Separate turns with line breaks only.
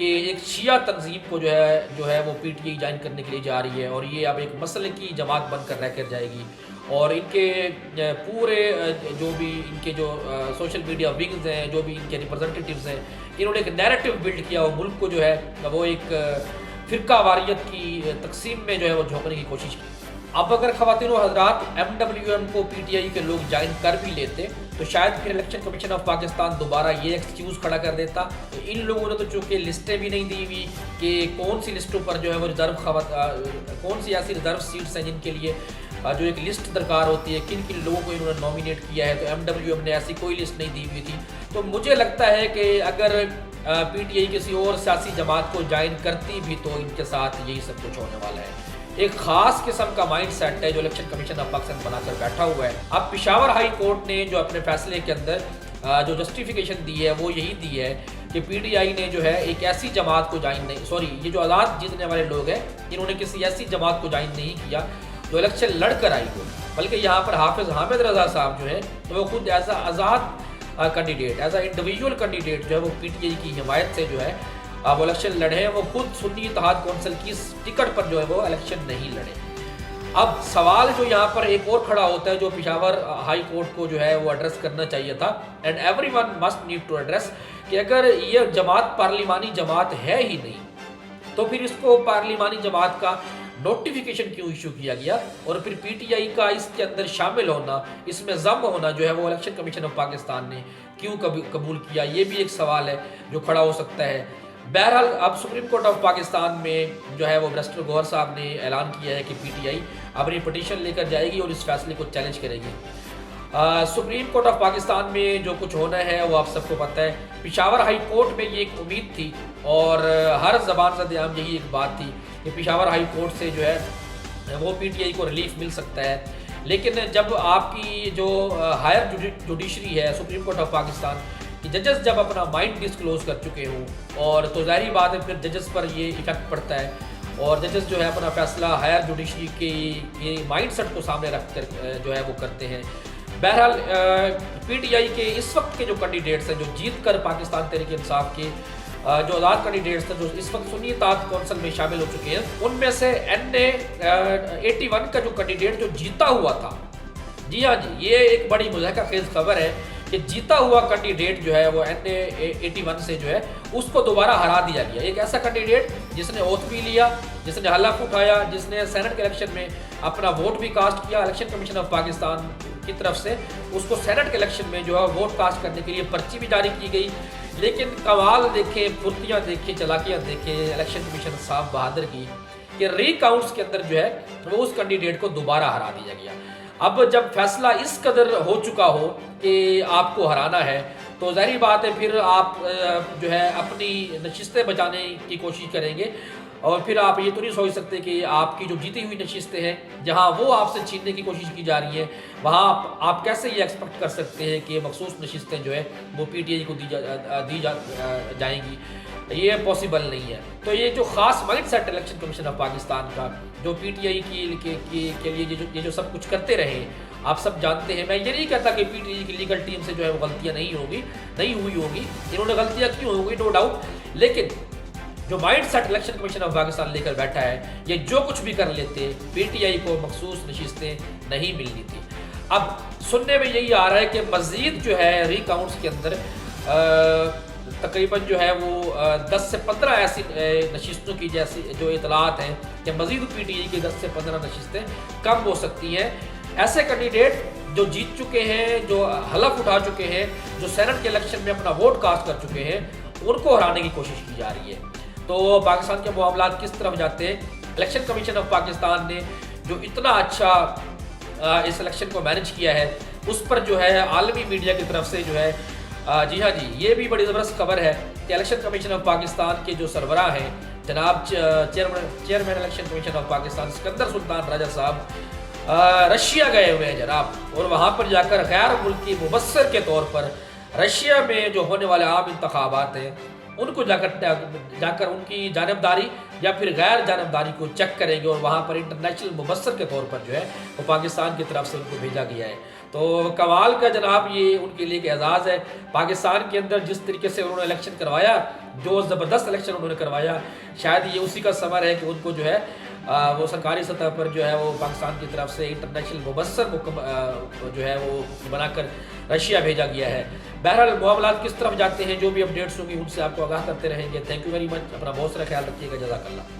کہ ایک شیعہ تنظیم کو جو ہے وہ پی ٹی آئی جوائن کرنے کے لیے جا رہی ہے، اور یہ اب ایک مسلکی جماعت بن کر رہ کر جائے گی، اور ان کے پورے جو بھی ان کے جو سوشل میڈیا ونگز ہیں، جو بھی ان کے ریپرزنٹیٹیوز ہیں، انہوں نے ایک نیریٹو بلڈ کیا، وہ ملک کو جو ہے وہ ایک فرقہ واریت کی تقسیم میں جو ہے وہ جھونکنے کی کوشش کی۔ اب اگر خواتین و حضرات ایم ڈبلیو ایم کو پی ٹی آئی کے لوگ جوائن کر بھی لیتے تو شاید پھر الیکشن کمیشن آف پاکستان دوبارہ یہ ایکسکیوز کھڑا کر دیتا۔ ان لوگوں نے تو چونکہ لسٹیں بھی نہیں دی ہوئی کہ کون سی لسٹوں پر جو ہے وہ کون سی ایسی ریزرو سیٹس ہیں جن کے لیے جو ایک لسٹ درکار ہوتی ہے، کن کن لوگوں کو انہوں نے نامینیٹ کیا ہے، تو ایم ڈبلیو ایم نے ایسی کوئی لسٹ نہیں دی ہوئی تھی۔ تو مجھے لگتا ہے کہ اگر پی ٹی آئی کسی اور سیاسی جماعت کو جوائن کرتی بھی تو ان کے ساتھ یہی سب کچھ ہونے والا ہے۔ ایک خاص قسم کا مائنڈ سیٹ ہے جو الیکشن کمیشن آف پاکستان بنا کر بیٹھا ہوا ہے۔ اب پشاور ہائی کورٹ نے جو اپنے فیصلے کے اندر جو جسٹیفیکیشن دی ہے وہ یہی دی ہے کہ پی ٹی آئی نے جو ہے ایک ایسی جماعت کو جوائن نہیں، یہ جو آزاد جیتنے والے لوگ ہیں انہوں نے کسی ایسی جماعت کو جوائن نہیں کیا جو الیکشن لڑ کر آئی ہو، بلکہ یہاں پر حافظ حامد رضا صاحب جو ہے وہ خود as a Azad candidate, as a individual candidate جو ہے وہ پی ٹی آئی کی حمایت سے جو ہے وہ الیکشن لڑے ہیں۔ وہ خود سنی اتحاد کونسل کی ٹکٹ پر جو ہے وہ الیکشن نہیں لڑے۔ اب سوال جو یہاں پر ایک اور کھڑا ہوتا ہے جو پشاور ہائی کورٹ کو جو ہے وہ ایڈریس کرنا چاہیے تھا، and everyone must need to address, کہ اگر یہ جماعت پارلیمانی جماعت ہے ہی نہیں تو پھر اس کو پارلیمانی جماعت کا نوٹیفیکیشن کیوں ایشو کیا گیا، اور پھر پی ٹی آئی کا اس کے اندر شامل ہونا، اس میں ضم ہونا جو ہے وہ الیکشن کمیشن آف پاکستان نے کیوں قبول کیا، یہ بھی ایک سوال ہے جو کھڑا ہو سکتا ہے۔ بہرحال اب سپریم کورٹ آف پاکستان میں جو ہے وہ برسٹر گوہر صاحب نے اعلان کیا ہے کہ پی ٹی آئی اپنی پٹیشن لے کر جائے گی اور اس فیصلے کو چیلنج کرے گی۔ سپریم کورٹ آف پاکستان میں جو کچھ ہونا ہے وہ آپ سب کو پتہ ہے۔ پشاور ہائی کورٹ میں یہ ایک امید تھی اور ہر زبان زد عام یہی ایک بات تھی کہ پشاور ہائی کورٹ سے جو ہے وہ پی ٹی آئی کو ریلیف مل سکتا ہے، لیکن جب آپ کی جو ہائر جوڈیشری ہے سپریم کورٹ آف پاکستان کہ ججز جب اپنا مائنڈ ڈسکلوز کر چکے ہوں، اور تو ظاہری بات ہے پھر ججز پر یہ ایفیکٹ پڑتا ہے، اور ججز جو ہے اپنا فیصلہ ہائر جوڈیشری کے مائنڈ سیٹ کو سامنے رکھ کر جو ہے وہ کرتے ہیں۔ بہرحال پی ٹی آئی کے اس وقت کے جو کینڈیڈیٹس ہیں جو جیت کر پاکستان تحریک انصاف کے جو آزاد کینڈیڈیٹس ہیں جو اس وقت سنی اتحاد کونسل میں شامل ہو چکے ہیں، ان میں سے این اے 81 کا جو کینڈیڈیٹ جو جیتا ہوا تھا، جی ہاں جی، یہ ایک بڑی مضحکہ خیز خبر ہے کہ جیتا ہوا کینڈیڈیٹ جو ہے وہ این اے 81 سے جو ہے اس کو دوبارہ ہرا دیا گیا۔ ایک ایسا کینڈیڈیٹ جس نے اوتھ بھی لیا، جس نے حلف اٹھایا، جس نے سینٹ کے الیکشن میں اپنا ووٹ بھی کاسٹ کیا، الیکشن کمیشن آف پاکستان کی طرف سے اس کو سینٹ کے الیکشن میں جو ہے ووٹ کاسٹ کرنے کے لیے پرچی بھی جاری کی گئی، لیکن کمال دیکھیں، پھرتیاں دیکھیں، چلاکیاں دیکھیں الیکشن کمیشن صاحب بہادر کی کہ ری کاؤنٹس کے اندر جو ہے وہ اس کینڈیڈیٹ کو دوبارہ ہرا دیا گیا۔ اب جب فیصلہ اس قدر ہو چکا ہو کہ آپ کو ہرانا ہے تو ظاہری بات ہے پھر آپ جو ہے اپنی نشستیں بچانے کی کوشش کریں گے، اور پھر آپ یہ تو نہیں سوچ سکتے کہ آپ کی جو جیتی ہوئی نشستیں ہیں جہاں وہ آپ سے چھیننے کی کوشش کی جا رہی ہیں، وہاں آپ کیسے یہ ایکسپیکٹ کر سکتے ہیں کہ مخصوص نشستیں جو ہے وہ پی ٹی آئی کو دی جائیں گی، یہ پاسبل نہیں ہے۔ تو یہ جو خاص mindset election commission of Pakistan کا جو پی ٹی آئی کے لیے یہ جو سب کچھ کرتے رہے آپ سب جانتے ہیں، میں یہ نہیں کہتا کہ پی ٹی آئی کی لیگل ٹیم سے جو ہے وہ غلطیاں نہیں ہوئی ہوگی، انہوں نے غلطیاں کی ہوگی نو ڈاؤٹ، لیکن جو mindset election commission of Pakistan لے کر بیٹھا ہے یہ جو کچھ بھی کر لیتے پی ٹی آئی کو مخصوص نشستیں نہیں ملنی تھی۔ اب سننے میں یہی آ رہا ہے کہ مزید جو ہے ری کاؤنٹس کے اندر تقریباً جو ہے وہ 10 سے 15 ایسی نشستوں کی جیسی جو اطلاعات ہیں کہ مزید پی ٹی آئی کی 10 سے 15 نشستیں کم ہو سکتی ہیں۔ ایسے کینڈیڈیٹ جو جیت چکے ہیں، جو حلف اٹھا چکے ہیں، جو سینٹ کے الیکشن میں اپنا ووٹ کاسٹ کر چکے ہیں، ان کو ہرانے کی کوشش کی جا رہی ہے۔ تو پاکستان کے معاملات کس طرف جاتے ہیں؟ الیکشن کمیشن آف پاکستان نے جو اتنا اچھا اس الیکشن کو مینج کیا ہے اس پر جو ہے عالمی میڈیا کی طرف سے جو ہے جی ہاں جی، یہ بھی بڑی زبردست خبر ہے کہ الیکشن کمیشن آف پاکستان کے جو سربراہ ہیں جناب chairman election commission of Pakistan Sikandar Sultan Raja صاحب رشیا گئے ہوئے ہیں جناب، اور وہاں پر جا کر غیر ملکی مبصر کے طور پر رشیا میں جو ہونے والے عام انتخابات ہیں ان کو جا کر ان کی جانبداری یا پھر غیر جانبداری کو چیک کریں گے، اور وہاں پر انٹرنیشنل مبصر کے طور پر جو ہے وہ پاکستان کی طرف سے ان کو بھیجا گیا ہے۔ تو کمال کا جناب یہ ان کے لیے ایک اعزاز ہے. پاکستان کے اندر جس طریقے سے انہوں نے الیکشن کروایا، جو زبردست الیکشن انہوں نے کروایا، شاید یہ اسی کا ثمر ہے کہ ان کو جو ہے وہ سرکاری سطح پر جو ہے وہ پاکستان کی طرف سے انٹرنیشنل مبصر جو ہے وہ بنا کر رشیا بھیجا گیا ہے. بہرحال معاملات کس طرف جاتے ہیں، جو بھی اپڈیٹس ہوں گی ان سے آپ کو آگاہ کرتے رہیں گے. Thank you very much. اپنا بہت سارا خیال رکھیے گا. جزاک اللہ.